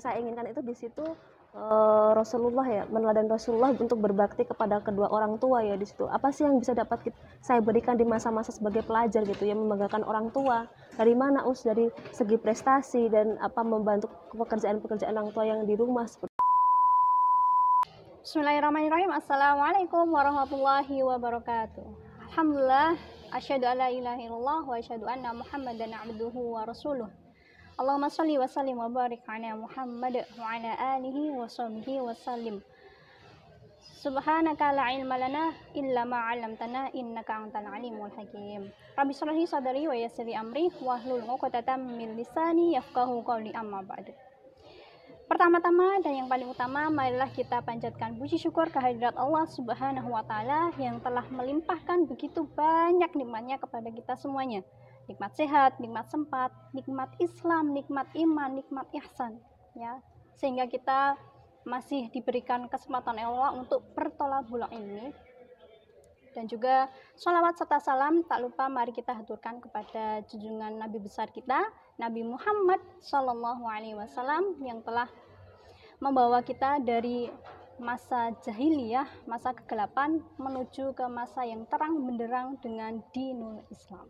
saya inginkan itu di situ Rasulullah ya, meneladani Rasulullah untuk berbakti kepada kedua orang tua ya di situ. Apa sih yang bisa dapat saya berikan di masa-masa sebagai pelajar gitu ya, membanggakan orang tua. Dari mana dari segi prestasi dan apa membantu pekerjaan-pekerjaan orang tua yang di rumah seperti. Bismillahirrahmanirrahim. Assalamualaikum warahmatullahi wabarakatuh. Alhamdulillah, asyhadu alla ilaha illallah wa asyhadu anna Muhammadan abduhu wa rasuluh. Allahumma shalli wa sallim wa barik ala Muhammad wa ala alihi wa sahbihi wa sallim. Subhanaka la ilma lana illa ma 'allamtana innaka antal alimul hakim. Rabbi shrah li sadri wa yassir li amri wahlul 'uqdatam min lisani yafqahu qawli amma ba'du. Pertama-tama dan yang paling utama, marilah kita panjatkan puji syukur kehadirat Allah Subhanahu wa Ta'ala yang telah melimpahkan begitu banyak nikmatnya kepada kita semuanya. Nikmat sehat, nikmat sempat, nikmat Islam, nikmat iman, nikmat ihsan, ya. Sehingga kita masih diberikan kesempatan Allah untuk bertolabul ilmi. Dan juga sholawat serta salam tak lupa mari kita haturkan kepada junjungan Nabi besar kita, Nabi Muhammad Sallallahu Alaihi Wasallam, yang telah membawa kita dari masa jahiliyah, masa kegelapan, menuju ke masa yang terang benderang dengan dinul Islam.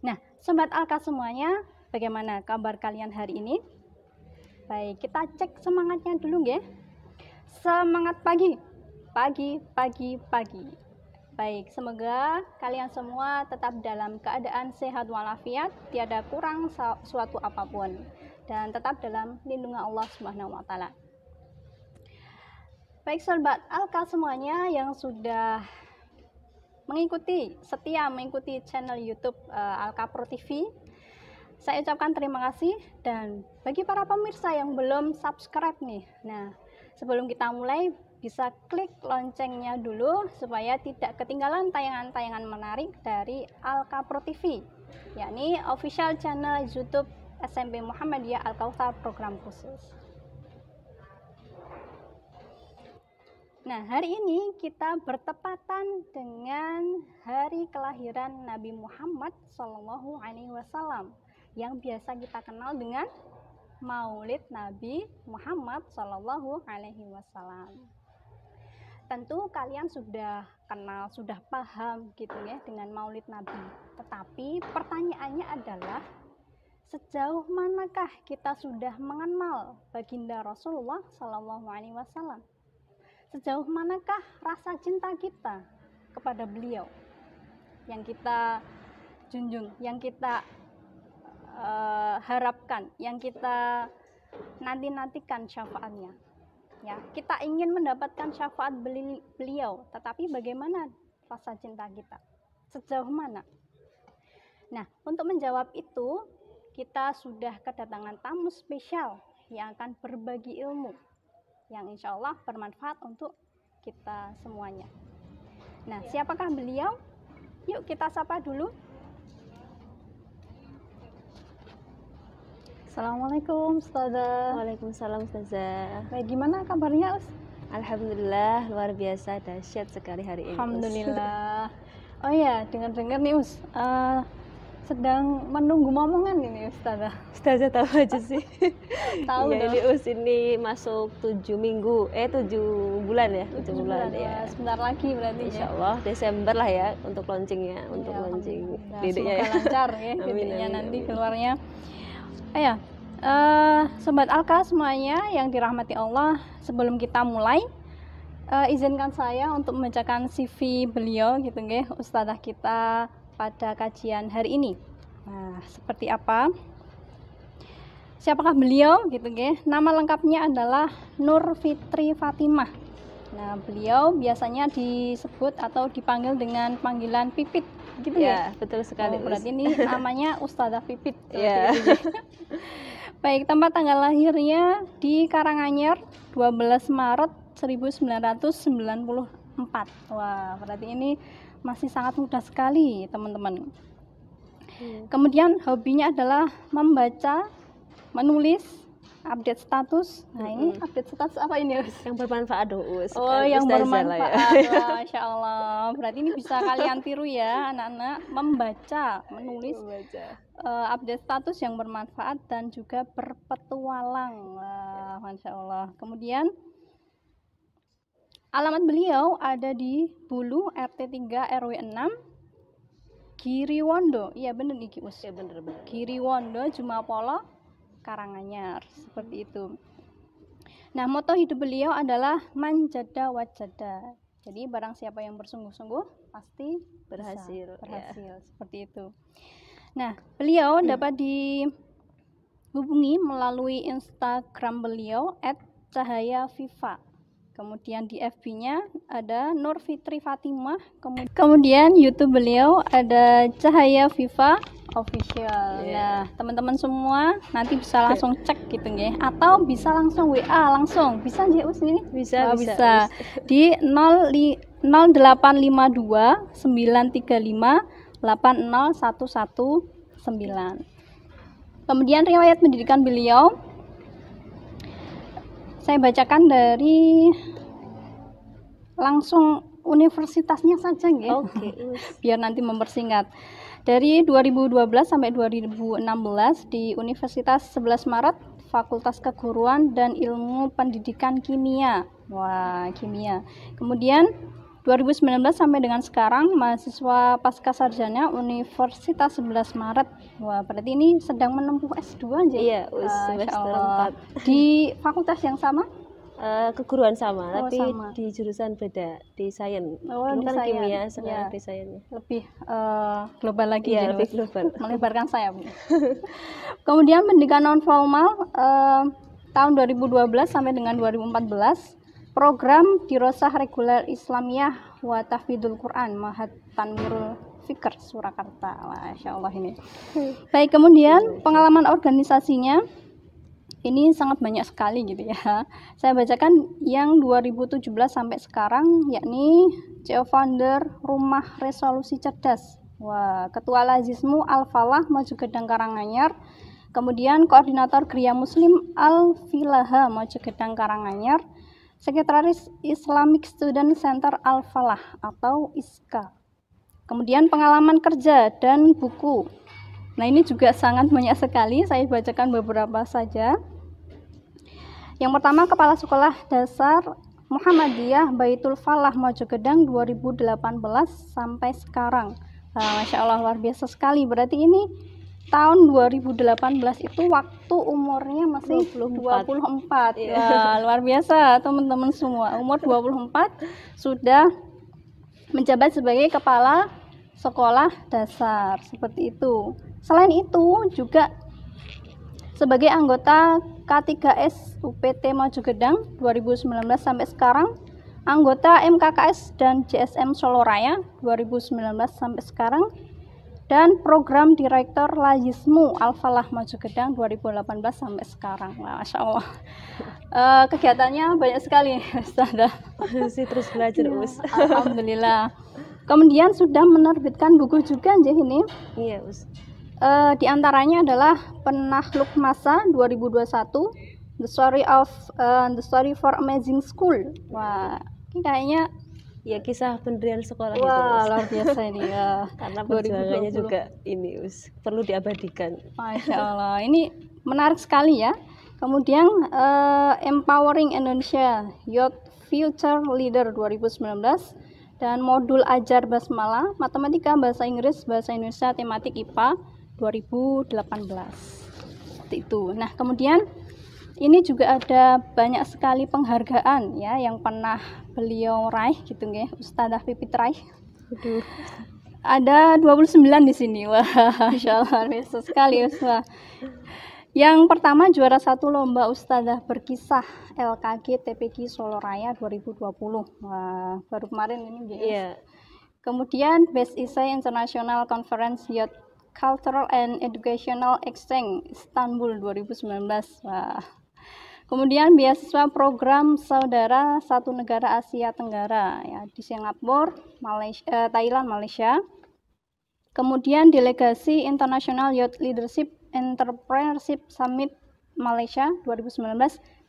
Nah, Sobat Alka semuanya, bagaimana kabar kalian hari ini? Baik, kita cek semangatnya dulu ya. Semangat pagi, pagi, pagi, pagi. Baik, semoga kalian semua tetap dalam keadaan sehat walafiat, tiada kurang suatu apapun, dan tetap dalam lindungan Allah Subhanahu wa Ta'ala. Baik, Sobat Alka semuanya yang sudah setia mengikuti channel YouTube Alka Pro TV, saya ucapkan terima kasih. Dan bagi para pemirsa yang belum subscribe nih, nah sebelum kita mulai bisa klik loncengnya dulu supaya tidak ketinggalan tayangan-tayangan menarik dari Alka Pro TV, yakni official channel YouTube SMP Muhammadiyah Al-Kautsar program khusus. Nah, hari ini kita bertepatan dengan hari kelahiran Nabi Muhammad Sallallahu Alaihi Wasallam yang biasa kita kenal dengan Maulid Nabi Muhammad Sallallahu Alaihi Wasallam. Tentu kalian sudah kenal, sudah paham gitu ya dengan Maulid Nabi. Tetapi pertanyaannya adalah, sejauh manakah kita sudah mengenal baginda Rasulullah Sallallahu Alaihi Wasallam? Sejauh manakah rasa cinta kita kepada beliau yang kita junjung, yang kita harapkan, yang kita nanti-nantikan syafaatnya? Ya, kita ingin mendapatkan syafaat beliau, tetapi bagaimana rasa cinta kita? Sejauh mana? Nah, untuk menjawab itu, kita sudah kedatangan tamu spesial yang akan berbagi ilmu yang insya Allah bermanfaat untuk kita semuanya. Nah, siapakah beliau? Yuk kita sapa dulu. Assalamualaikum Ustazah. Waalaikumsalam Ustazah. Baik, gimana kabarnya Us? Alhamdulillah, luar biasa, dahsyat sekali hari ini. Alhamdulillah. Oh iya, dengar-dengar nih Us, sedang menunggu momongan ini Ustazah. Ustazah tahu aja sih. Tahu ya, dong. ini ini masuk 7 bulan ya, 7 bulan ya. Sebentar lagi berarti Insya Allah Desember lah ya untuk launchingnya, untuk launching didiknya ya. Lancar ya, didiknya nanti keluarnya. Sobat Alka semuanya yang dirahmati Allah, sebelum kita mulai, izinkan saya untuk membacakan CV beliau gitu nggih, Ustazah kita pada kajian hari ini. Nah, seperti apa? Siapakah beliau gitu nggih? Nama lengkapnya adalah Nur Fitri Fatimah. Nah, beliau biasanya disebut atau dipanggil dengan panggilan Pipit gitu ya? Betul sekali. Berarti ini namanya Ustazah Pipit. Ya. Baik, tempat tanggal lahirnya di Karanganyar 12 Maret 1994. Wah, berarti ini masih sangat muda sekali, teman-teman. Kemudian hobinya adalah membaca, menulis, update status. Nah, ini update status apa ini, Us? Yang bermanfaat dong, Us. Oh, yang bermanfaat. Ya. Masya Allah. Berarti ini bisa kalian tiru ya, anak-anak, membaca, menulis update status yang bermanfaat dan juga berpetualang. Wah, Masya Allah. Kemudian alamat beliau ada di Bulu RT 3 RW 6 Giriwondo. Iya bener nih Ki Us. Ya bener-bener. Giriwondo Jumapolo Karanganyar, seperti itu. Nah, moto hidup beliau adalah manjada wajada. Jadi barang siapa yang bersungguh-sungguh pasti Berhasil, berhasil, seperti itu. Nah, beliau dapat dihubungi melalui Instagram beliau @cahayaviva. Kemudian di FB-nya ada Nur Fitri Fatimah. Kemudian YouTube beliau ada Cahaya Viva Official. Nah, teman-teman semua nanti bisa langsung cek gitu nggih, atau bisa langsung WA langsung. Bisa nggih Us ini? Bisa, bisa. Di 0852 935 80119. Kemudian riwayat pendidikan beliau saya bacakan dari langsung universitasnya saja nggih. Oke. Biar nanti mempersingkat. Dari 2012 sampai 2016 di Universitas 11 Maret Fakultas Keguruan dan Ilmu Pendidikan Kimia. Wah, kimia. Kemudian 2019 sampai dengan sekarang mahasiswa pasca sarjana Universitas 11 Maret. Wah, berarti ini sedang menempuh S2 aja. Iya, semester 4. Di fakultas yang sama? Keguruan sama, tapi sama. di jurusan beda, di sains. Dulu kan sains. kimia, sekarang Ya. di sainsnya. Lebih global lagi Iya, ya, lebih Mas. global. Melebarkan sayap. Kemudian pendidikan non formal tahun 2012 sampai dengan 2014 program Dirosah Reguler Islamiyah wa Tahfidzul Quran Mahat Tanwirul Fikr Surakarta. Masya Allah ini. Baik, kemudian pengalaman organisasinya ini sangat banyak sekali gitu ya. Saya bacakan yang 2017 sampai sekarang, yakni CEO founder Rumah Resolusi Cerdas. Wah, Ketua Lazismu Al-Falah Maju Gedang Karanganyar. Kemudian koordinator Gria Muslim Al-Filaha Maju Gedang Karanganyar. Sekretaris Islamic Student Center Al-Falah atau ISKA. Kemudian pengalaman kerja dan buku. Nah, ini juga sangat banyak sekali, saya bacakan beberapa saja. Yang pertama, Kepala Sekolah Dasar Muhammadiyah Baitul Falah Mojogedang 2018 sampai sekarang. Nah, Masya Allah, luar biasa sekali. Berarti ini tahun 2018 itu waktu umurnya masih 24. Ya, luar biasa teman-teman semua. Umur 24 sudah menjabat sebagai Kepala Sekolah Dasar, seperti itu. Selain itu juga sebagai anggota K3S UPT Mojogedang 2019 sampai sekarang, anggota MKKS dan JSM Solo Raya 2019 sampai sekarang, dan program direktur Lazismu Al-Falah Mojogedang 2018 sampai sekarang. Wah, Masya Allah. Kegiatannya banyak sekali, Ustazah. Masih terus belajar, Us. Alhamdulillah. Kemudian sudah menerbitkan buku juga aja ini. Iya, Us. Di antaranya adalah Penakluk Masa 2021, The Story for Amazing School. Wah, ini kayaknya ya kisah pendirian sekolah itu, wah, Us. luar biasa ini ya. Karena perjuangannya 2020. juga ini, Us, perlu diabadikan. Masya Allah, ini menarik sekali ya. Kemudian Empowering Indonesia Youth Future Leader 2019 dan modul ajar basmalah, matematika, bahasa Inggris, bahasa Indonesia, tematik IPA 2018. Seperti itu. Nah, kemudian ini juga ada banyak sekali penghargaan ya yang pernah beliau raih gitu nggih, Ustazah Pipit raih. Aduh. Ada 29 di sini. Wah, Masya Allah, biasa sekali Ustazah. Yang pertama juara 1 lomba Ustazah berkisah LKG TPG Solo Raya 2020. Wah, baru kemarin ini guys. Iya. Kemudian Best Essay International Conference Youth Cultural and Educational Exchange Istanbul 2019. Wah. Kemudian beasiswa program saudara satu negara Asia Tenggara ya di Singapura, Malaysia, Thailand, Malaysia. Kemudian delegasi International Youth Leadership Entrepreneurship Summit Malaysia 2019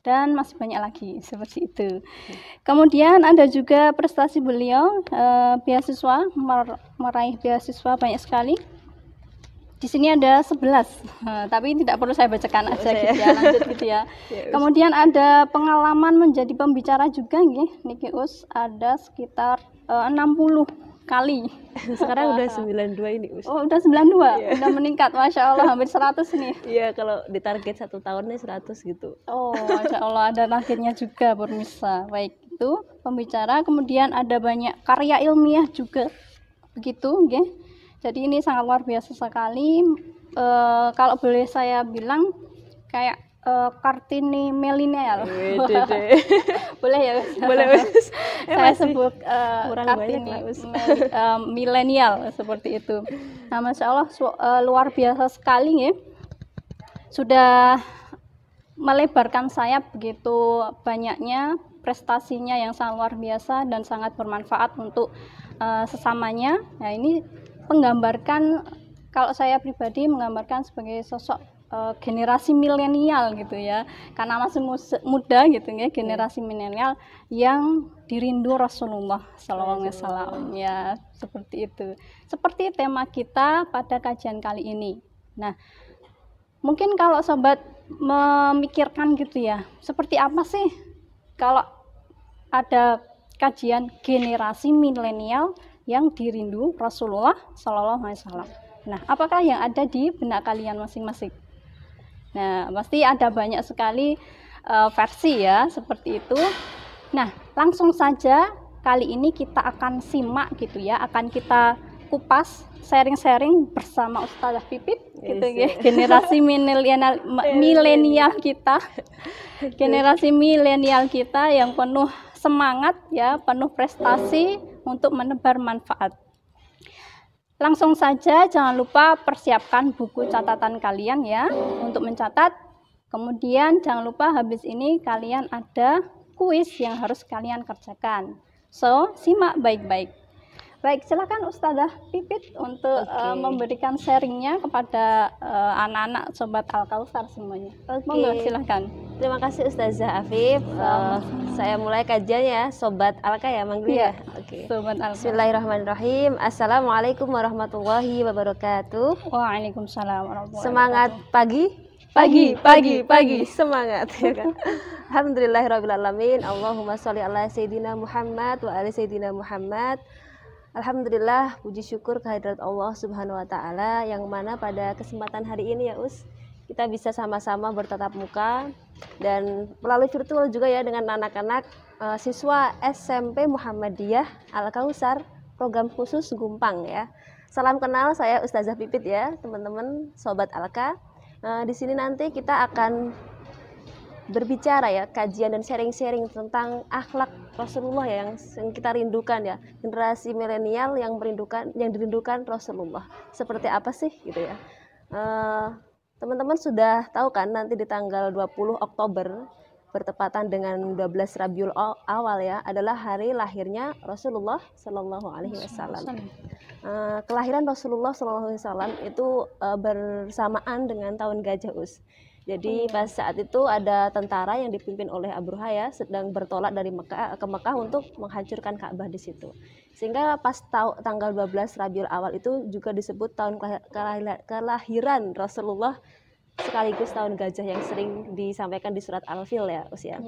dan masih banyak lagi seperti itu. Kemudian ada juga prestasi beliau beasiswa, meraih beasiswa banyak sekali. Di sini ada 11, tapi tidak perlu saya bacakan aja gitu ya, lanjut gitu ya. Kemudian ada pengalaman menjadi pembicara juga niki Us, ada sekitar 60 kali. Sekarang udah 92 ini Us. Oh, udah 92, udah meningkat, Masya Allah, hampir 100 nih. Iya, kalau ditarget 1 tahunnya 100 gitu. Oh, Masya Allah, ada targetnya juga, pemirsa. Baik, itu pembicara, kemudian ada banyak karya ilmiah juga, begitu, nggih. Jadi ini sangat luar biasa sekali. Kalau boleh saya bilang kayak Kartini milenial. Boleh ya? Boleh. Saya sebut Kartini milenial seperti itu. Nah, Masya Allah, luar biasa sekali ya. Sudah melebarkan sayap begitu banyaknya prestasinya yang sangat luar biasa dan sangat bermanfaat untuk sesamanya. Nah, ini menggambarkan, kalau saya pribadi menggambarkan sebagai sosok generasi milenial gitu ya, karena masih muda gitu ya, generasi milenial yang dirindu Rasulullah SAW ya, seperti itu. Seperti tema kita pada kajian kali ini. Nah, mungkin kalau sobat memikirkan gitu ya, seperti apa sih kalau ada kajian generasi milenial yang dirindu Rasulullah SAW. Nah, apakah yang ada di benak kalian masing-masing? Nah, pasti ada banyak sekali versi ya, seperti itu. Nah, langsung saja kali ini kita akan simak gitu ya, akan kita kupas, sharing-sharing bersama Ustazah Pipit gitu ya, generasi milenial kita. Generasi milenial kita yang penuh semangat ya, penuh prestasi untuk menebar manfaat. Langsung saja, jangan lupa persiapkan buku catatan kalian ya untuk mencatat. Kemudian jangan lupa habis ini kalian ada kuis yang harus kalian kerjakan. So, simak baik-baik. Baik, silakan Ustazah Pipit untuk memberikan sharingnya kepada anak-anak Sobat Al-Kausar semuanya. Monggo, silakan. Terima kasih Ustazah Afif. Saya mulai kajian ya, Sobat Alka ya, manggil ya. Sobat Alka. Bismillahirrahmanirrahim. Assalamualaikum warahmatullahi wabarakatuh. Waalaikumsalam warahmatullahi wabarakatuh. Semangat pagi. Pagi. Semangat ya kan. Alhamdulillahirrahmanirrahim. Allahumma sholli ala Sayyidina Muhammad wa ala Sayyidina Muhammad. Alhamdulillah, puji syukur kehadirat Allah Subhanahu wa Ta'ala, yang mana pada kesempatan hari ini ya Us, kita bisa sama-sama bertatap muka dan melalui virtual juga ya dengan anak-anak siswa SMP Muhammadiyah Al-Kausar, program khusus Gumpang ya. Salam kenal, saya Ustazah Pipit ya, teman-teman Sobat Alka. Di sini nanti kita akan berbicara ya, kajian dan sharing-sharing tentang akhlak Rasulullah ya, yang kita rindukan ya, generasi milenial yang dirindukan Rasulullah. Seperti apa sih gitu ya. Teman-teman sudah tahu kan, nanti di tanggal 20 Oktober bertepatan dengan 12 Rabiul Awal ya, adalah hari lahirnya Rasulullah Shallallahu Alaihi Wasallam. Kelahiran Rasulullah Shallallahu Alaihi Wasallam itu bersamaan dengan tahun Gajah Us. Jadi pas saat itu ada tentara yang dipimpin oleh Abu Haya sedang bertolak dari Mekah ke Mekah untuk menghancurkan Ka'bah di situ. Sehingga pas tanggal 12 Rabiul Awal itu juga disebut tahun kelahiran Rasulullah, sekaligus tahun gajah yang sering disampaikan di surat Al-Fil ya usia.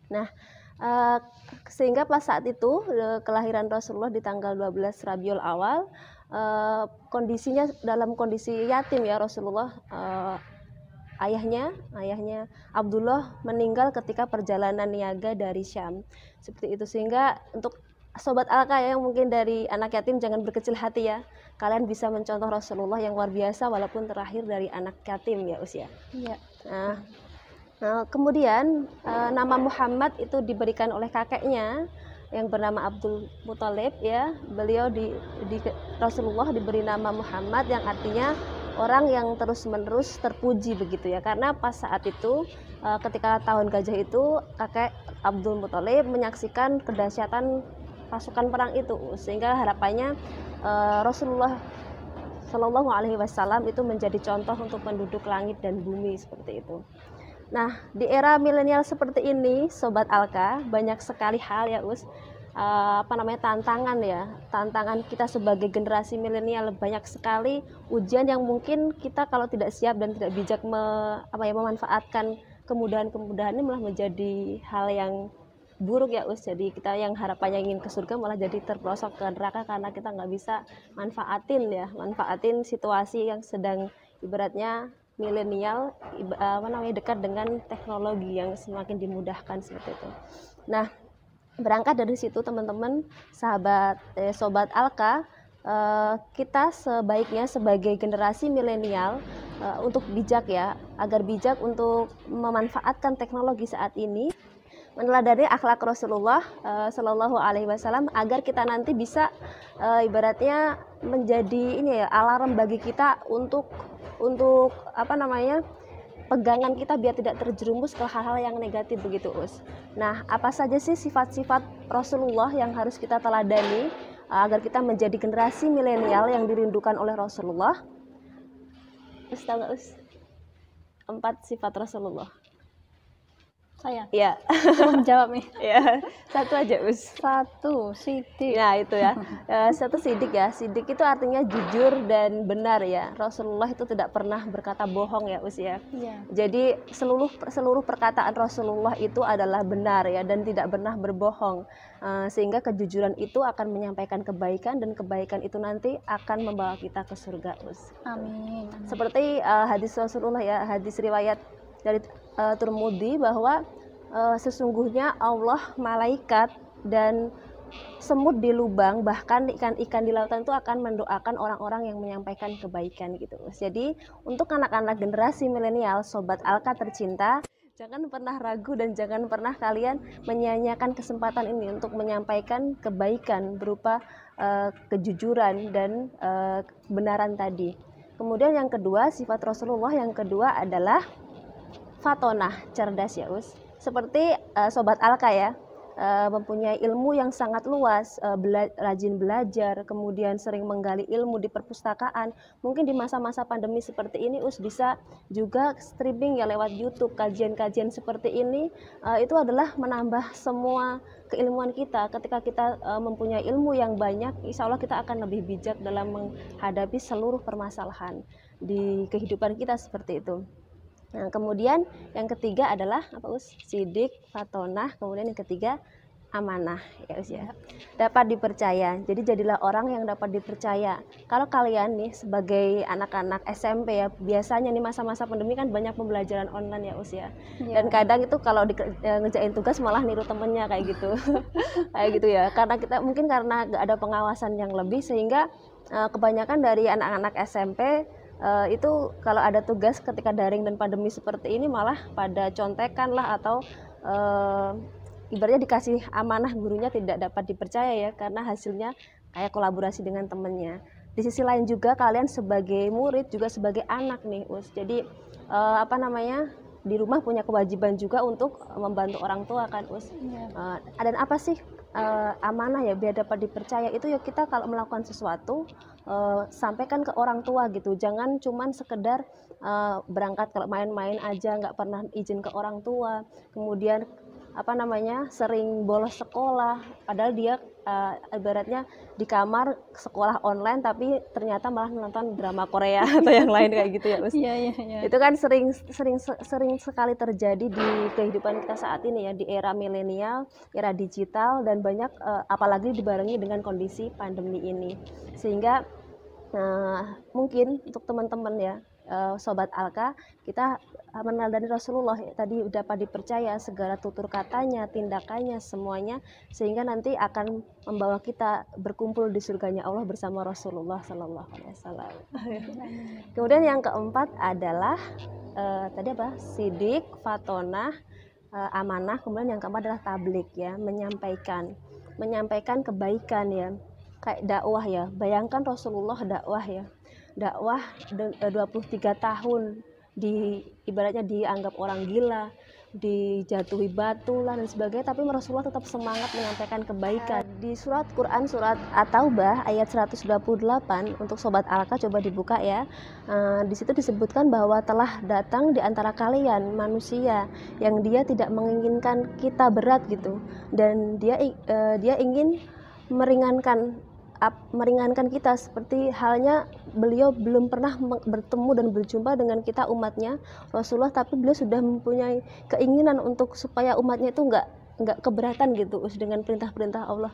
Nah, sehingga pas saat itu kelahiran Rasulullah di tanggal 12 Rabiul Awal, kondisinya dalam kondisi yatim ya Rasulullah. Ayahnya Abdullah meninggal ketika perjalanan niaga dari Syam, seperti itu. Sehingga untuk Sobat Alka yang mungkin dari anak yatim, jangan berkecil hati ya, kalian bisa mencontoh Rasulullah yang luar biasa walaupun terlahir dari anak yatim ya usia. Nah, kemudian nama Muhammad itu diberikan oleh kakeknya yang bernama Abdul Muthalib ya. Beliau Rasulullah diberi nama Muhammad yang artinya orang yang terus-menerus terpuji begitu ya, karena pas saat itu ketika tahun gajah itu kakek Abdul Muthalib menyaksikan kedahsyatan pasukan perang itu, sehingga harapannya Rasulullah Shallallahu Alaihi Wasallam itu menjadi contoh untuk penduduk langit dan bumi seperti itu. Nah, di era milenial seperti ini Sobat Alka, banyak sekali hal ya apa namanya, tantangan ya, tantangan kita sebagai generasi milenial. Banyak sekali ujian yang mungkin kita kalau tidak siap dan tidak bijak memanfaatkan kemudahan-kemudahan ini malah menjadi hal yang buruk ya Us. Jadi kita yang harapannya ingin ke surga malah jadi terperosok ke neraka karena kita nggak bisa manfaatin situasi yang sedang ibaratnya milenial dekat dengan teknologi yang semakin dimudahkan seperti itu. Nah, berangkat dari situ teman-teman, sobat Alka, kita sebaiknya sebagai generasi milenial untuk bijak ya, agar bijak untuk memanfaatkan teknologi saat ini, meneladani akhlak Rasulullah Shallallahu Alaihi Wasallam, agar kita nanti bisa ibaratnya menjadi ini ya, alarm bagi kita untuk apa namanya, pegangan kita biar tidak terjerumus ke hal-hal yang negatif begitu Us. Nah, apa saja sih sifat-sifat Rasulullah yang harus kita teladani agar kita menjadi generasi milenial yang dirindukan oleh Rasulullah? Us tahu nggak Us? 4 sifat Rasulullah. Saya Ya. coba menjawab nih. Ya, satu aja Us. 1, sidik. Nah itu ya, satu sidik ya. Sidik itu artinya jujur dan benar ya. Rasulullah itu tidak pernah berkata bohong ya Us ya. Iya. Jadi seluruh perkataan Rasulullah itu adalah benar ya, dan tidak pernah berbohong. Sehingga kejujuran itu akan menyampaikan kebaikan, dan kebaikan itu nanti akan membawa kita ke surga Us. Amin. Seperti hadis Rasulullah ya, hadis riwayat dari Tirmidzi bahwa sesungguhnya Allah, malaikat, dan semut di lubang, bahkan ikan-ikan di lautan itu akan mendoakan orang-orang yang menyampaikan kebaikan gitu. Jadi untuk anak-anak generasi milenial, sobat Alka tercinta, jangan pernah ragu dan jangan pernah kalian menyia-nyiakan kesempatan ini untuk menyampaikan kebaikan berupa kejujuran dan kebenaran tadi. Kemudian yang kedua, sifat Rasulullah yang kedua adalah fatonah, cerdas ya Us. Seperti sobat Alka ya, mempunyai ilmu yang sangat luas, rajin belajar, kemudian sering menggali ilmu di perpustakaan. Mungkin di masa-masa pandemi seperti ini Us bisa juga streaming ya lewat YouTube, kajian-kajian seperti ini. Itu adalah menambah semua keilmuan kita. Ketika kita mempunyai ilmu yang banyak, insya Allah kita akan lebih bijak dalam menghadapi seluruh permasalahan di kehidupan kita seperti itu. Nah, kemudian yang ketiga adalah apa Us? Sidik, fatonah, kemudian yang ketiga amanah ya Us ya. Dapat dipercaya. Jadi jadilah orang yang dapat dipercaya. Kalau kalian nih sebagai anak-anak SMP ya, biasanya nih masa-masa pandemi kan banyak pembelajaran online ya Us ya. Dan kadang itu kalau ngerjain tugas malah niru temennya kayak gitu. Kayak gitu ya. Karena kita mungkin karena gak ada pengawasan yang lebih, sehingga kebanyakan dari anak-anak SMP itu kalau ada tugas ketika daring dan pandemi seperti ini malah pada contekan lah, atau ibaratnya dikasih amanah gurunya tidak dapat dipercaya ya, karena hasilnya kayak kolaborasi dengan temennya. Di sisi lain juga kalian sebagai murid juga sebagai anak nih Us, jadi di rumah punya kewajiban juga untuk membantu orang tua kan Us. Dan apa sih amanah ya biar dapat dipercaya itu ya, kita kalau melakukan sesuatu sampaikan ke orang tua gitu, jangan cuman sekedar berangkat kalau main-main aja nggak pernah izin ke orang tua, kemudian sering bolos sekolah, padahal dia ibaratnya di kamar sekolah online tapi ternyata malah nonton drama Korea atau yang lain kayak gitu ya Us. Iya. Itu kan sering sekali terjadi di kehidupan kita saat ini ya, di era milenial, era digital, dan banyak apalagi dibarengi dengan kondisi pandemi ini. Sehingga mungkin untuk teman-teman ya, sobat Alka, kita meneladani Rasulullah ya, tadi dapat dipercaya segala tutur katanya, tindakannya, semuanya, sehingga nanti akan membawa kita berkumpul di surganya Allah bersama Rasulullah Sallallahu Alaihi Wasallam. Kemudian yang keempat adalah tadi apa? Sidik, fatonah, amanah. Kemudian yang keempat adalah tablik ya, menyampaikan kebaikan ya, kayak dakwah ya. Bayangkan Rasulullah dakwah 23 tahun, ibaratnya dianggap orang gila, dijatuhi batu lah dan sebagainya, tapi Rasulullah tetap semangat menyampaikan kebaikan. Di surat Quran surat At-Taubah ayat 128 untuk sobat Alka coba dibuka ya. Di situ disebutkan bahwa telah datang di antara kalian manusia yang dia tidak menginginkan kita berat gitu, dan dia ingin meringankan kita, seperti halnya beliau belum pernah bertemu dan berjumpa dengan kita umatnya Rasulullah, tapi beliau sudah mempunyai keinginan untuk supaya umatnya itu nggak keberatan gitu dengan perintah-perintah Allah.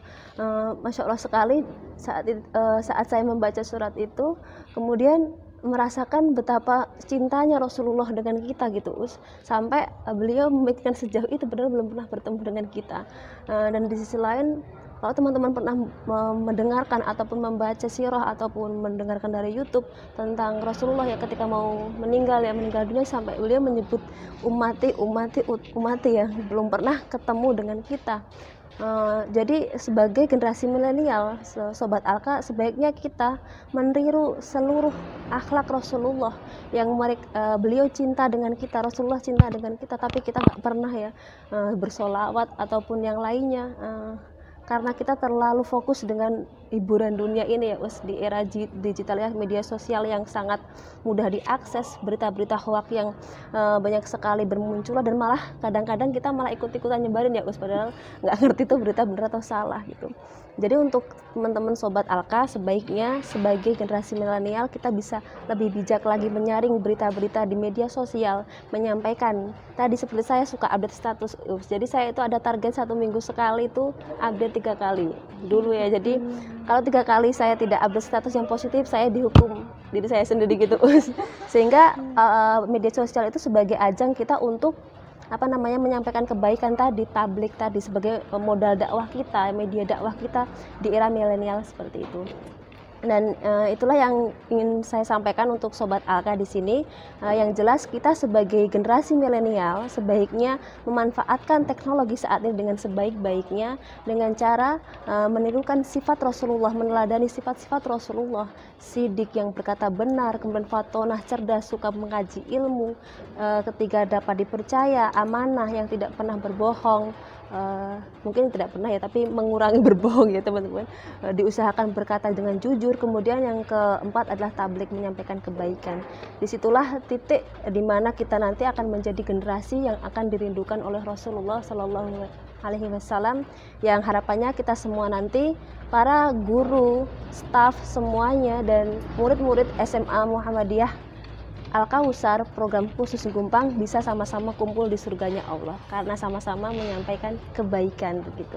Masya Allah sekali saat saya membaca surat itu, kemudian merasakan betapa cintanya Rasulullah dengan kita gitu sampai beliau memikirkan sejauh itu, padahal belum pernah bertemu dengan kita. Dan di sisi lain, kalau teman-teman pernah mendengarkan ataupun membaca sirah ataupun mendengarkan dari YouTube tentang Rasulullah ya, ketika mau meninggal dunia, sampai beliau menyebut umati ya, belum pernah ketemu dengan kita. Jadi sebagai generasi milenial, sobat Alka, sebaiknya kita meniru seluruh akhlak Rasulullah yang beliau cinta dengan kita, Rasulullah cinta dengan kita, tapi kita nggak pernah ya bersolawat ataupun yang lainnya. Karena kita terlalu fokus dengan hiburan dunia ini ya di era digital ya, media sosial yang sangat mudah diakses, berita-berita hoak yang banyak sekali bermunculan, dan malah kadang-kadang kita malah ikut-ikutan nyebarin ya padahal nggak ngerti itu berita benar atau salah gitu. Jadi untuk teman-teman sobat Alka, sebaiknya sebagai generasi milenial kita bisa lebih bijak lagi menyaring berita-berita di media sosial, menyampaikan. Tadi seperti saya suka update status, jadi saya itu ada target 1 minggu sekali itu update 3 kali dulu ya. Jadi kalau 3 kali saya tidak update status yang positif, saya dihukum diri saya sendiri gitu. Sehingga media sosial itu sebagai ajang kita untuk menyampaikan kebaikan tadi, tablik tadi, sebagai modal dakwah kita, media dakwah kita di era milenial seperti itu. Dan itulah yang ingin saya sampaikan untuk sobat Alka di sini. Yang jelas kita sebagai generasi milenial sebaiknya memanfaatkan teknologi saat ini dengan sebaik-baiknya, dengan cara menirukan sifat Rasulullah, meneladani sifat-sifat Rasulullah, sidik yang berkata benar, kemudian fatonah cerdas, suka mengkaji ilmu, ketiga dapat dipercaya, amanah yang tidak pernah berbohong. Mungkin tidak pernah ya, tapi mengurangi berbohong ya teman-teman, diusahakan berkata dengan jujur. Kemudian yang keempat adalah tablik, menyampaikan kebaikan. Disitulah titik dimana kita nanti akan menjadi generasi yang akan dirindukan oleh Rasulullah Shallallahu Alaihi Wasallam, yang harapannya kita semua nanti, para guru, staf semuanya, dan murid-murid SMA Muhammadiyah Al-Kausar program khusus Gumpang bisa sama-sama kumpul di surganya Allah karena sama-sama menyampaikan kebaikan begitu.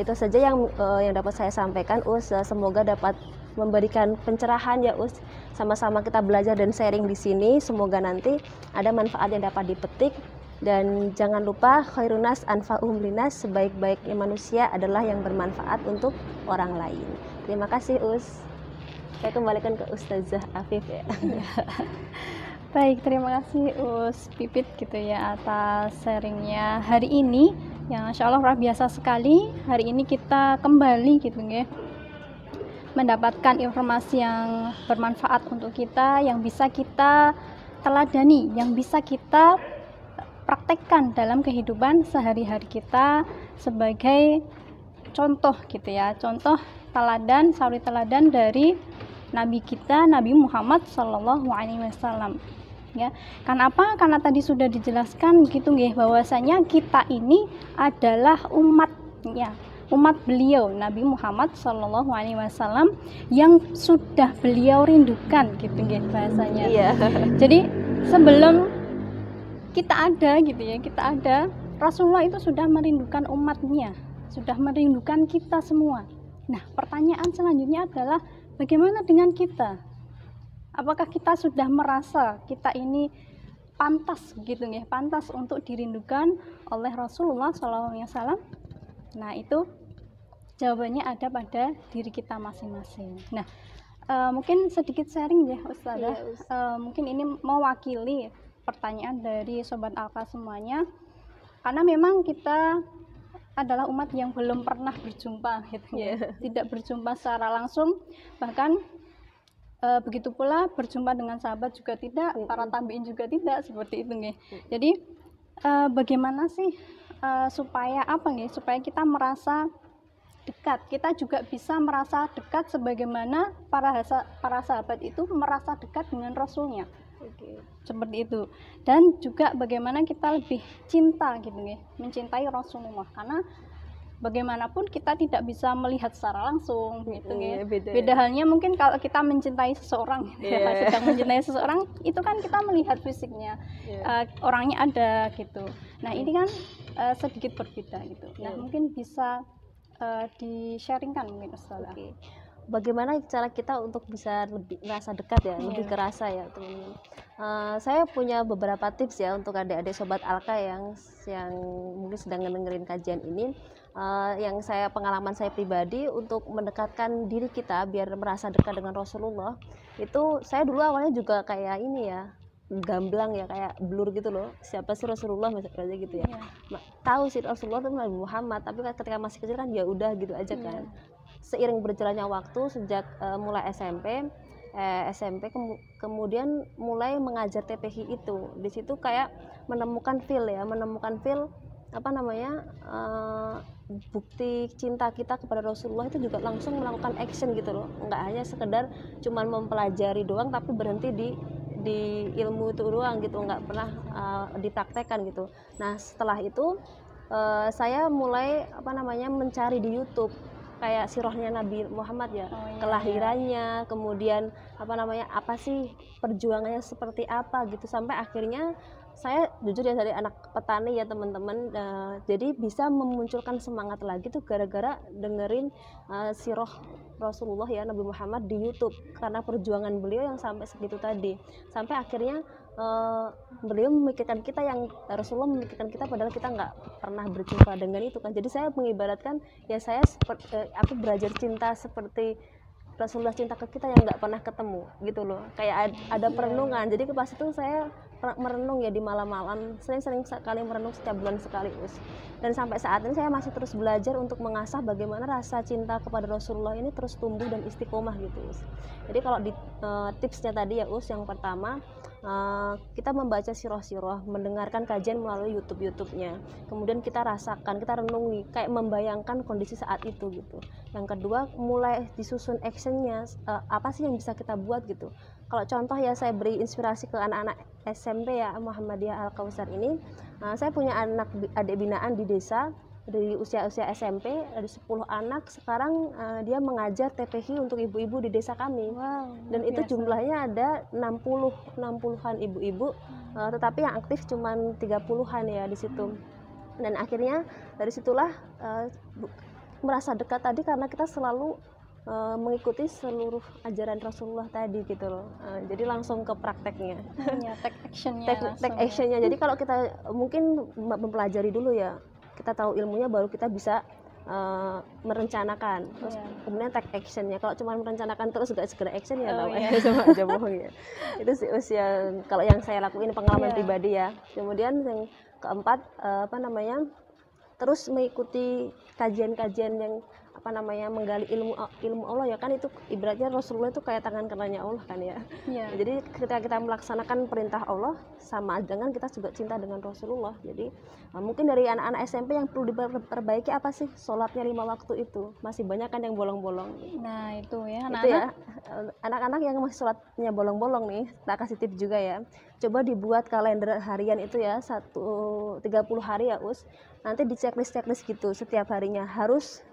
Itu saja yang dapat saya sampaikan semoga dapat memberikan pencerahan ya sama-sama kita belajar dan sharing di sini, semoga nanti ada manfaat yang dapat dipetik. Dan jangan lupa khairunas anfa'uhum linas, sebaik-baiknya manusia adalah yang bermanfaat untuk orang lain. Terima kasih Saya kembalikan ke Ustazah Afif ya. Baik, terima kasih Pipit gitu ya atas sharingnya hari ini, yang insya Allah luar biasa sekali. Hari ini kita kembali gitu ya, mendapatkan informasi yang bermanfaat untuk kita, yang bisa kita teladani, yang bisa kita praktekkan dalam kehidupan sehari-hari kita sebagai contoh gitu ya, contoh teladan, suri teladan dari Nabi kita, Nabi Muhammad Sallallahu Alaihi Wasallam. Ya, karena apa? Karena tadi sudah dijelaskan gitu nggih, bahwasanya kita ini adalah umatnya, umat beliau Nabi Muhammad Sallallahu Alaihi Wasallam yang sudah beliau rindukan gitu nggih bahasanya. Iya. Jadi sebelum kita ada gitu ya, kita ada, Rasulullah itu sudah merindukan umatnya, sudah merindukan kita semua. Nah, pertanyaan selanjutnya adalah bagaimana dengan kita? Apakah kita sudah merasa kita ini pantas gitu ya, pantas untuk dirindukan oleh Rasulullah SAW? Nah, itu jawabannya ada pada diri kita masing-masing. Nah, mungkin sedikit sharing ya Ustazah. Iya, Mungkin ini mewakili pertanyaan dari Sobat Alka semuanya, karena memang kita adalah umat yang belum pernah berjumpa gitu ya. Tidak berjumpa secara langsung, bahkan begitu pula berjumpa dengan sahabat juga tidak, para tabiin juga tidak, seperti itu nih. Jadi Bagaimana sih supaya apa nih? Supaya kita merasa dekat. Kita juga bisa merasa dekat sebagaimana para sahabat itu merasa dekat dengan Rasulnya. Oke. Seperti itu. Dan juga bagaimana kita lebih cinta gitu ya, mencintai Rasulullah, karena bagaimanapun kita tidak bisa melihat secara langsung gitu ya. Beda halnya mungkin kalau kita mencintai seseorang gitu ya, sedang mencintai seseorang itu kan kita melihat fisiknya, orangnya ada gitu. Nah ini kan sedikit berbeda gitu. Nah mungkin bisa di-sharingkan mungkin Ustazah. Oke. Bagaimana cara kita untuk bisa lebih merasa dekat ya, lebih kerasa ya teman-teman. Saya punya beberapa tips ya untuk adik-adik sobat Alka yang mungkin sedang dengerin kajian ini. Yang pengalaman saya pribadi untuk mendekatkan diri kita biar merasa dekat dengan Rasulullah itu, saya dulu awalnya juga kayak ini ya, gamblang ya, kayak blur gitu loh, siapa sih Rasulullah misalnya gitu ya. Tahu sih Rasulullah itu Nabi Muhammad, tapi ketika masih kecil kan ya udah gitu aja kan. Seiring berjalannya waktu sejak mulai SMP kemudian mulai mengajar TPH itu, di situ kayak menemukan feel apa namanya, bukti cinta kita kepada Rasulullah itu juga langsung melakukan action gitu loh, nggak hanya sekedar cuman mempelajari doang tapi berhenti di ilmu itu doang gitu, nggak pernah dipraktekkan gitu. Nah setelah itu saya mulai apa namanya mencari di YouTube kayak sirahnya Nabi Muhammad ya, kelahirannya, kemudian apa namanya, apa sih perjuangannya seperti apa gitu, sampai akhirnya saya jujur ya dari anak petani ya teman-teman, jadi bisa memunculkan semangat lagi tuh gara-gara dengerin sirah Rasulullah ya Nabi Muhammad di YouTube, karena perjuangan beliau yang sampai segitu tadi, sampai akhirnya beliau memikirkan kita, yang Rasulullah memikirkan kita padahal kita nggak pernah berjumpa dengan itu kan. Jadi saya mengibaratkan ya saya aku belajar cinta seperti Rasulullah cinta ke kita yang nggak pernah ketemu gitu loh, kayak ada perenungan. Jadi pas itu saya merenung ya di malam-malam, saya sering sekali merenung setiap bulan sekali dan sampai saat ini saya masih terus belajar untuk mengasah bagaimana rasa cinta kepada Rasulullah ini terus tumbuh dan istiqomah gitu Jadi kalau di tipsnya tadi ya yang pertama, kita membaca sirah-sirah, mendengarkan kajian melalui YouTube-nya, kemudian kita rasakan, kita renungi, kayak membayangkan kondisi saat itu gitu. Yang kedua, mulai disusun actionnya, apa sih yang bisa kita buat gitu. Kalau contoh ya, saya beri inspirasi ke anak-anak SMP ya, Muhammadiyah Al-Kausar ini. Saya punya adik binaan di desa dari usia SMP, ada 10 anak sekarang, dia mengajar TPH untuk ibu-ibu di desa kami. Dan itu jumlahnya ada 60-an ibu-ibu, tetapi yang aktif cuma 30-an ya di situ. Dan akhirnya dari situlah merasa dekat tadi, karena kita selalu mengikuti seluruh ajaran Rasulullah tadi gitu loh. Jadi langsung ke prakteknya. Take actionnya. Jadi kalau kita mungkin mempelajari dulu ya, kita tahu ilmunya baru kita bisa merencanakan, terus kemudian take actionnya. Kalau cuma merencanakan terus gak segera action ya sama aja bohong ya. Itu sih usia kalau yang saya lakuin, pengalaman pribadi ya. Kemudian yang keempat, apa namanya, terus mengikuti kajian-kajian yang apa namanya, menggali ilmu Allah ya kan, itu ibaratnya Rasulullah itu kayak tangan kanannya Allah kan ya. Jadi ketika kita melaksanakan perintah Allah, sama dengan kita juga cinta dengan Rasulullah. Jadi mungkin dari anak-anak SMP yang perlu diperbaiki apa sih, sholatnya 5 waktu itu masih banyak kan yang bolong-bolong. Nah itu ya anak-anak yang masih sholatnya bolong-bolong nih, tak kasih tips juga ya, coba dibuat kalender harian itu ya, 30 hari ya nanti di checklist gitu, setiap harinya harus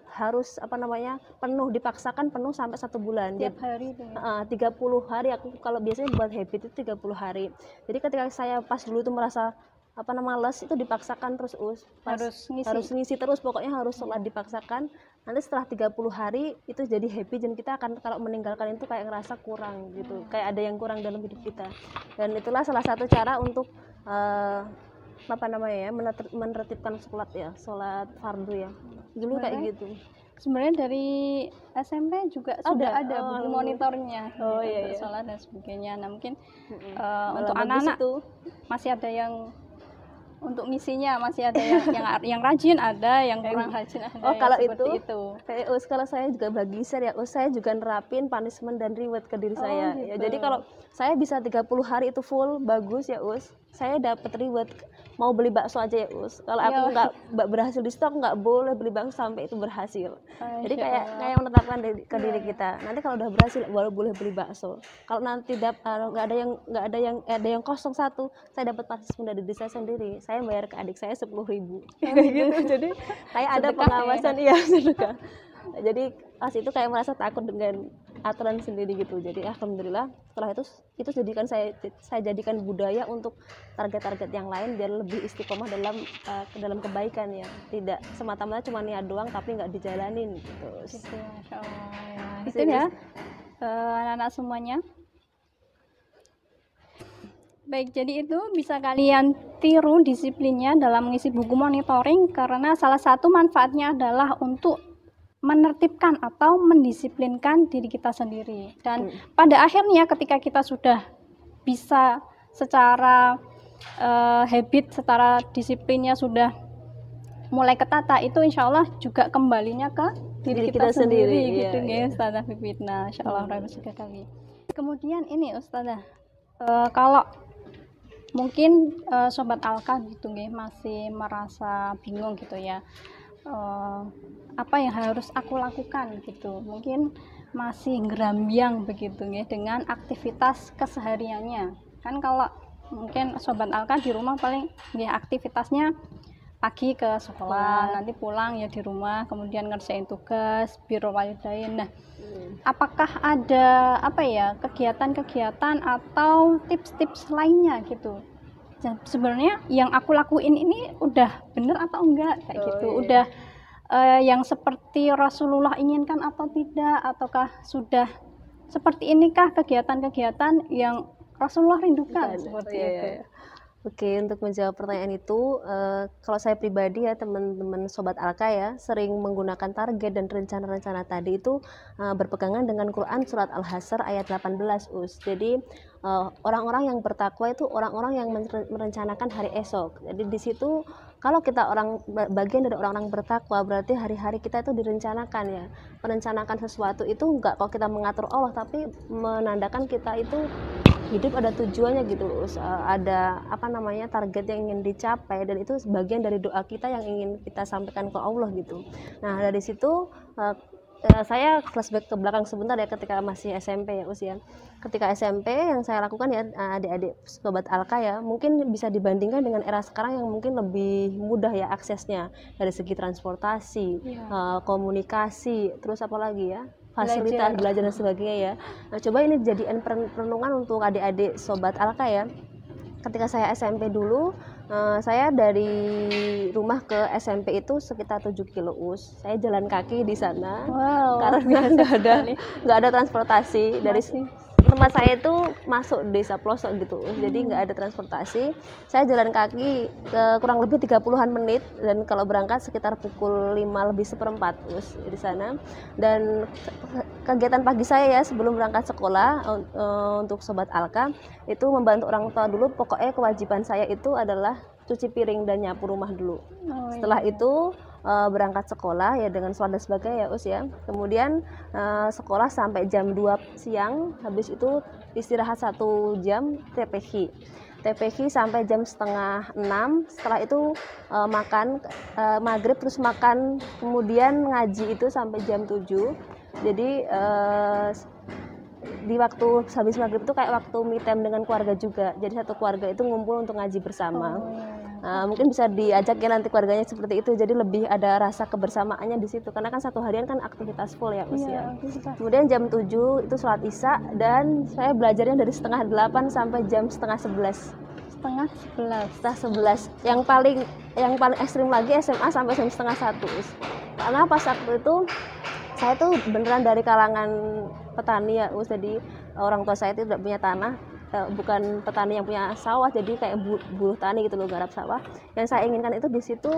apa namanya, dipaksakan penuh sampai 1 bulan. Tiap hari itu ya? 30 hari, aku kalau biasanya buat habit itu 30 hari. Jadi ketika saya pas dulu tuh merasa apa namanya males, itu dipaksakan terus harus ngisi terus, pokoknya harus sholat dipaksakan. Nanti setelah 30 hari itu jadi habit, dan kita akan kalau meninggalkan itu kayak ngerasa kurang gitu, kayak ada yang kurang dalam hidup kita. Dan itulah salah satu cara untuk apa namanya ya, menertibkan sholat fardu ya dulu kayak gitu. Sebenarnya dari SMP juga sudah ada buku monitornya untuk sholat dan sebagainya. Nah mungkin untuk anak-anak masih ada yang untuk misinya, masih ada yang rajin, ada yang kurang rajin, ada kalau itu. Kayak kalau saya juga bagi share ya, saya juga nerapin punishment dan reward ke diri saya. Gitu. Ya, jadi kalau saya bisa 30 hari itu full bagus ya saya dapat reward mau beli bakso aja ya Us. Kalau aku Iya. nggak berhasil di situ, aku nggak boleh beli bakso sampai itu berhasil. Jadi Masya kayak Allah. menetapkan ke Iya, diri iya. kita. Nanti kalau udah berhasil baru boleh beli bakso. Kalau nanti nggak ada yang kosong satu, saya dapat partisipasi dari diri saya sendiri. Saya bayar ke adik saya 10.000. Oh, Kayak gitu. gitu. Jadi kayak ada Sedekah ya. pengawasan, iya sedekah. Jadi pas itu kayak merasa takut dengan aturan sendiri gitu. Jadi alhamdulillah setelah itu saya jadikan budaya untuk target-target yang lain biar lebih istiqomah dalam kebaikan ya. Tidak semata-mata cuma niat doang tapi nggak dijalanin gitu. Gitu, Masya Allah ya. Itu Serius. ya, anak-anak semuanya. Baik, jadi itu bisa kalian tiru disiplinnya dalam mengisi buku monitoring, karena salah satu manfaatnya adalah untuk menertibkan atau mendisiplinkan diri kita sendiri. Dan pada akhirnya ketika kita sudah bisa secara habit, secara disiplinnya sudah mulai ketata, itu insya Allah juga kembalinya ke diri kita sendiri gitu iya. ya Ustazah Fitnah. Insya Allah sekali. Kemudian ini Ustazah, kalau mungkin sobat Alka gitu nggih masih merasa bingung gitu ya, apa yang harus aku lakukan gitu, mungkin masih gerambiang begitu nggih dengan aktivitas kesehariannya. Kan kalau mungkin sobat Alka di rumah paling nggih aktivitasnya pagi ke sekolah, nanti pulang ya di rumah, kemudian ngerjain tugas, birrul walidain. Nah, apakah ada apa ya kegiatan-kegiatan atau tips-tips lainnya gitu? Dan sebenarnya yang aku lakuin ini udah bener atau enggak kayak gitu? iya. Udah yang seperti Rasulullah inginkan atau tidak? Ataukah sudah seperti inikah kegiatan-kegiatan yang Rasulullah rindukan? Seperti Iya, itu. iya. Oke, untuk menjawab pertanyaan itu, kalau saya pribadi ya teman-teman Sobat Alka ya, sering menggunakan target dan rencana-rencana tadi itu berpegangan dengan Quran Surat Al-Hasyr ayat 18 Us. Jadi orang-orang yang bertakwa itu orang-orang yang merencanakan hari esok. Jadi di situ kalau kita bagian dari orang-orang bertakwa, berarti hari-hari kita itu direncanakan ya. Merencanakan sesuatu itu enggak kalau kita mengatur Allah, tapi menandakan kita itu hidup ada tujuannya gitu loh. Ada target yang ingin dicapai, dan itu sebagian dari doa kita yang ingin kita sampaikan ke Allah gitu. Nah dari situ saya flashback ke belakang sebentar ya, ketika masih SMP ya usia. Ketika SMP yang saya lakukan ya adik-adik Sobat Alka ya, mungkin bisa dibandingkan dengan era sekarang yang mungkin lebih mudah ya aksesnya dari segi transportasi, komunikasi, terus apa lagi ya, fasilitas belajar dan sebagainya ya. Nah, coba ini jadikan perenungan untuk adik-adik Sobat Alka ya. Ketika saya SMP dulu, saya dari rumah ke SMP itu sekitar 7 kilo Us. Saya jalan kaki di sana. Wow, Karena nggak ada transportasi. Dari tempat saya itu masuk desa pelosok gitu, jadi nggak ada transportasi. Saya jalan kaki kurang lebih 30-an menit, dan kalau berangkat sekitar pukul 5:05 Us di sana. Dan kegiatan pagi saya ya sebelum berangkat sekolah untuk Sobat Alka itu membantu orang tua dulu. Pokoknya kewajiban saya itu adalah cuci piring dan nyapu rumah dulu. Setelah itu berangkat sekolah ya dengan sholat dan sebagainya ya Us ya. Kemudian sekolah sampai jam 2 siang, habis itu istirahat 1 jam TPQ sampai jam 5:30. Setelah itu makan maghrib, terus makan, kemudian ngaji itu sampai jam 7. Jadi di waktu habis maghrib itu kayak waktu me time dengan keluarga juga. Jadi satu keluarga itu ngumpul untuk ngaji bersama. Mungkin bisa diajak ya nanti keluarganya seperti itu, jadi lebih ada rasa kebersamaannya di situ, karena kan satu harian kan aktivitas full ya usia. Kemudian jam 7 itu sholat isya, dan saya belajarnya dari 7:30 sampai jam 10:30. Setengah 11. Yang paling ekstrim lagi SMA sampai jam 12:30. Karena pas waktu itu saya tuh beneran dari kalangan petani ya Us. Jadi orang tua saya itu tidak punya tanah, bukan petani yang punya sawah, jadi kayak buruh tani gitu loh, garap sawah. Yang saya inginkan itu di situ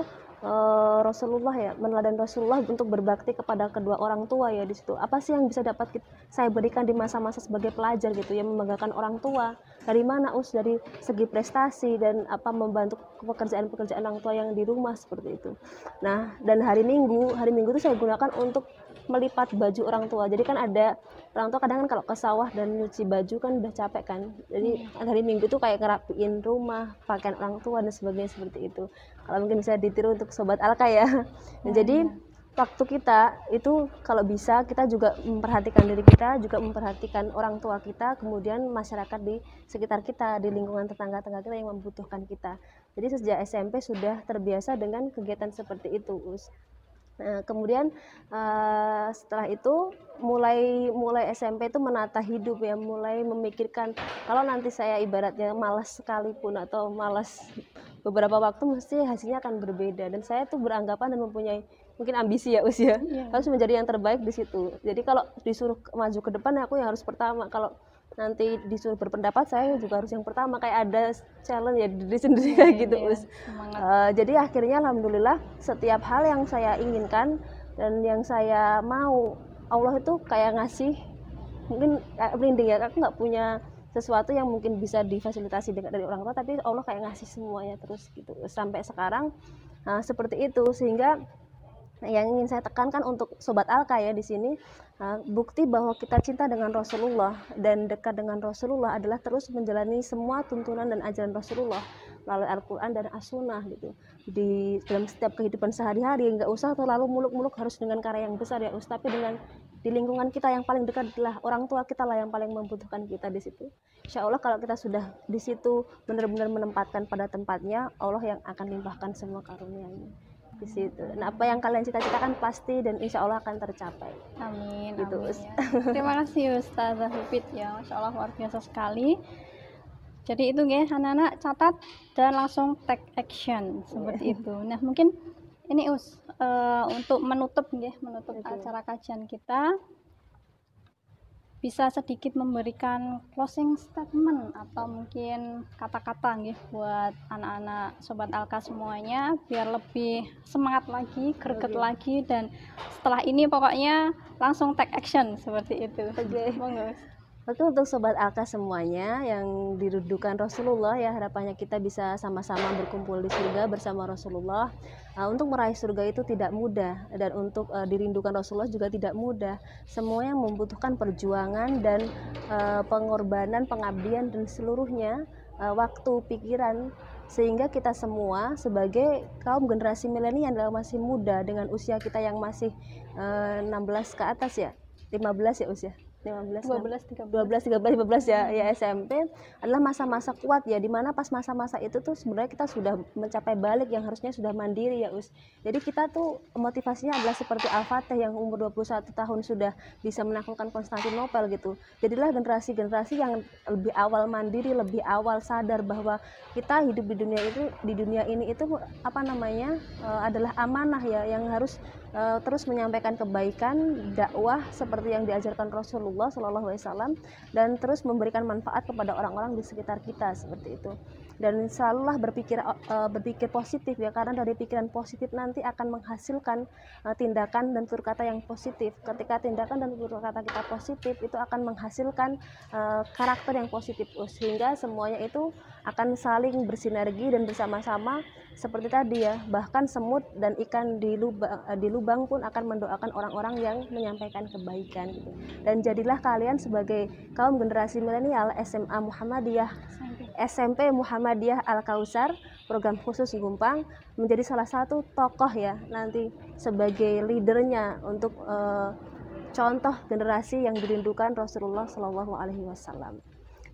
Rasulullah ya, meneladani Rasulullah untuk berbakti kepada kedua orang tua ya di situ. Apa sih yang bisa dapat saya berikan di masa-masa sebagai pelajar gitu ya, membanggakan orang tua. Dari mana dari segi prestasi dan apa membantu pekerjaan-pekerjaan orang tua yang di rumah seperti itu. Nah, dan hari Minggu itu saya gunakan untuk melipat baju orang tua. Jadi kan ada orang tua kadang kan kalau ke sawah dan nyuci baju kan udah capek kan. Jadi hari Minggu tuh kayak ngerapiin rumah, pakaian orang tua dan sebagainya seperti itu. Kalau mungkin bisa ditiru untuk sobat Alka ya. Nah, jadi waktu kita itu kalau bisa kita juga memperhatikan diri kita, juga memperhatikan orang tua kita, kemudian masyarakat di sekitar kita, di lingkungan tetangga-tetangga kita yang membutuhkan kita. Jadi sejak SMP sudah terbiasa dengan kegiatan seperti itu, Us. Nah, kemudian setelah itu mulai SMP itu menata hidup ya, mulai memikirkan kalau nanti saya ibaratnya malas sekalipun atau malas beberapa waktu mesti hasilnya akan berbeda, dan saya tuh beranggapan dan mempunyai mungkin ambisi ya usia harus menjadi yang terbaik di situ. Jadi kalau disuruh maju ke depan aku yang harus pertama, kalau nanti disuruh berpendapat saya juga harus yang pertama, kayak ada challenge ya diri sendiri kayak gitu. Jadi akhirnya alhamdulillah setiap hal yang saya inginkan dan yang saya mau Allah itu kayak ngasih, mungkin merinding ya, aku nggak punya sesuatu yang mungkin bisa difasilitasi dari orang tua, tapi Allah kayak ngasih semuanya terus gitu sampai sekarang. Seperti itu, sehingga yang ingin saya tekankan untuk sobat Alka ya di sini, bukti bahwa kita cinta dengan Rasulullah dan dekat dengan Rasulullah adalah terus menjalani semua tuntunan dan ajaran Rasulullah melalui Al-Quran dan As-Sunnah gitu. Di dalam setiap kehidupan sehari-hari, nggak usah terlalu muluk-muluk harus dengan karya yang besar ya Ustaz, tapi dengan di lingkungan kita yang paling dekat adalah orang tua kita lah yang paling membutuhkan kita di situ. Insya Allah kalau kita sudah di situ benar-benar menempatkan pada tempatnya, Allah yang akan limpahkan semua karunia-Nya di situ. Nah, apa yang kalian cita-citakan pasti dan insya Allah akan tercapai. Amin. Gitu, amin ya. Terima kasih Ustazah Pipit ya, Masya Allah luar biasa sekali. Jadi itu ya anak-anak catat dan langsung take action seperti itu. Nah mungkin ini untuk menutup acara kajian kita, bisa sedikit memberikan closing statement atau mungkin kata-kata nih buat anak-anak sobat Alka semuanya biar lebih semangat lagi, greget lagi, dan setelah ini pokoknya langsung take action seperti itu. Oke, untuk sobat Alka semuanya yang dirindukan Rasulullah ya, harapannya kita bisa sama-sama berkumpul di surga bersama Rasulullah. Untuk meraih surga itu tidak mudah, dan untuk dirindukan Rasulullah juga tidak mudah. Semua yang membutuhkan perjuangan dan pengorbanan, pengabdian dan seluruhnya, waktu, pikiran, sehingga kita semua sebagai kaum generasi milenial yang masih muda dengan usia kita yang masih 16 ke atas ya, 15 ya usia 12, 13, 14 ya SMP adalah masa-masa kuat ya, dimana pas masa-masa itu tuh sebenarnya kita sudah mencapai balik yang harusnya sudah mandiri ya Us. Jadi kita tuh motivasinya adalah seperti Al-Fatih yang umur 21 tahun sudah bisa menaklukkan Konstantinopel gitu. Jadilah generasi-generasi yang lebih awal mandiri, lebih awal sadar bahwa kita hidup di dunia ini itu adalah amanah ya, yang harus terus menyampaikan kebaikan, dakwah seperti yang diajarkan Rasulullah SAW, dan terus memberikan manfaat kepada orang-orang di sekitar kita seperti itu. Dan selalulah berpikir positif ya, karena dari pikiran positif nanti akan menghasilkan tindakan dan tutur kata yang positif. Ketika tindakan dan tutur kata kita positif, itu akan menghasilkan karakter yang positif, sehingga semuanya itu akan saling bersinergi dan bersama-sama seperti tadi ya. Bahkan semut dan ikan di lubang pun akan mendoakan orang-orang yang menyampaikan kebaikan gitu. Dan jadilah kalian sebagai kaum generasi milenial SMA Muhammadiyah, SMP Muhammadiyah Al-Kausar program khusus Gumpang menjadi salah satu tokoh ya nanti sebagai leadernya untuk contoh generasi yang dirindukan Rasulullah SAW.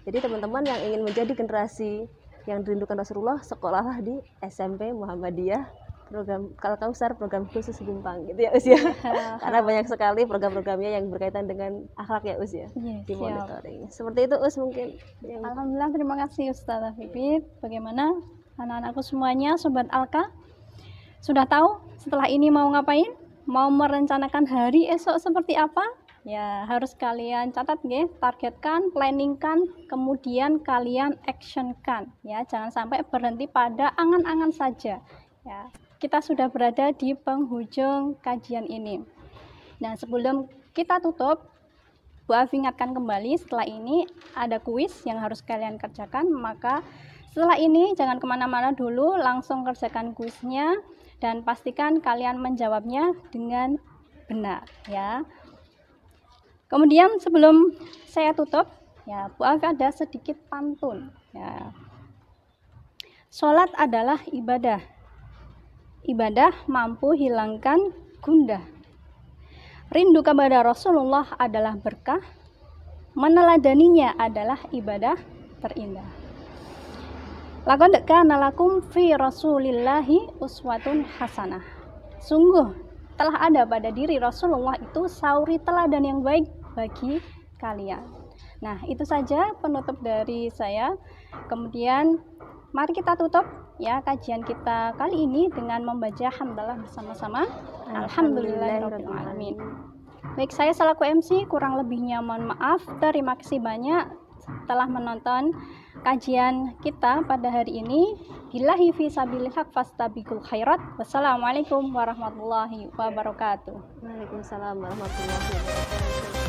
Jadi teman-teman yang ingin menjadi generasi yang dirindukan Rasulullah, sekolahlah di SMP Muhammadiyah program Al-Kausar program khusus Gumpang gitu ya Us ya. Karena banyak sekali program-programnya yang berkaitan dengan akhlak ya Us ya, di monitoring. Seperti itu Us mungkin. Alhamdulillah, terima kasih Ustazah Pipit. Bagaimana anak-anakku semuanya, Sobat Alka? Sudah tahu setelah ini mau ngapain? Mau merencanakan hari esok seperti apa? Ya, harus kalian catat ya, targetkan, planningkan, kemudian kalian actionkan ya. Jangan sampai berhenti pada angan-angan saja. Ya, kita sudah berada di penghujung kajian ini. Nah, sebelum kita tutup, Bu Afi ingatkan kembali, setelah ini ada kuis yang harus kalian kerjakan. Maka setelah ini jangan kemana-mana dulu, langsung kerjakan kuisnya dan pastikan kalian menjawabnya dengan benar ya. Kemudian sebelum saya tutup ya, Bu Afi ada sedikit pantun ya. Sholat adalah ibadah. Ibadah mampu hilangkan gundah. Rindu kepada Rasulullah adalah berkah, meneladaninya adalah ibadah terindah. Laqad kana lakum fi Rasulillahi uswatun hasanah. Sungguh telah ada pada diri Rasulullah itu sauri teladan yang baik bagi kalian. Nah, itu saja penutup dari saya. Kemudian mari kita tutup ya kajian kita kali ini dengan membaca hamdalah bersama-sama. Alhamdulillahirabbil alamin. Baik, saya selaku MC kurang lebihnya mohon maaf. Terima kasih banyak telah menonton kajian kita pada hari ini. Billahi fi sabilil haq fastabiqul khairat. Wassalamualaikum warahmatullahi wabarakatuh. Waalaikumsalam warahmatullahi wabarakatuh.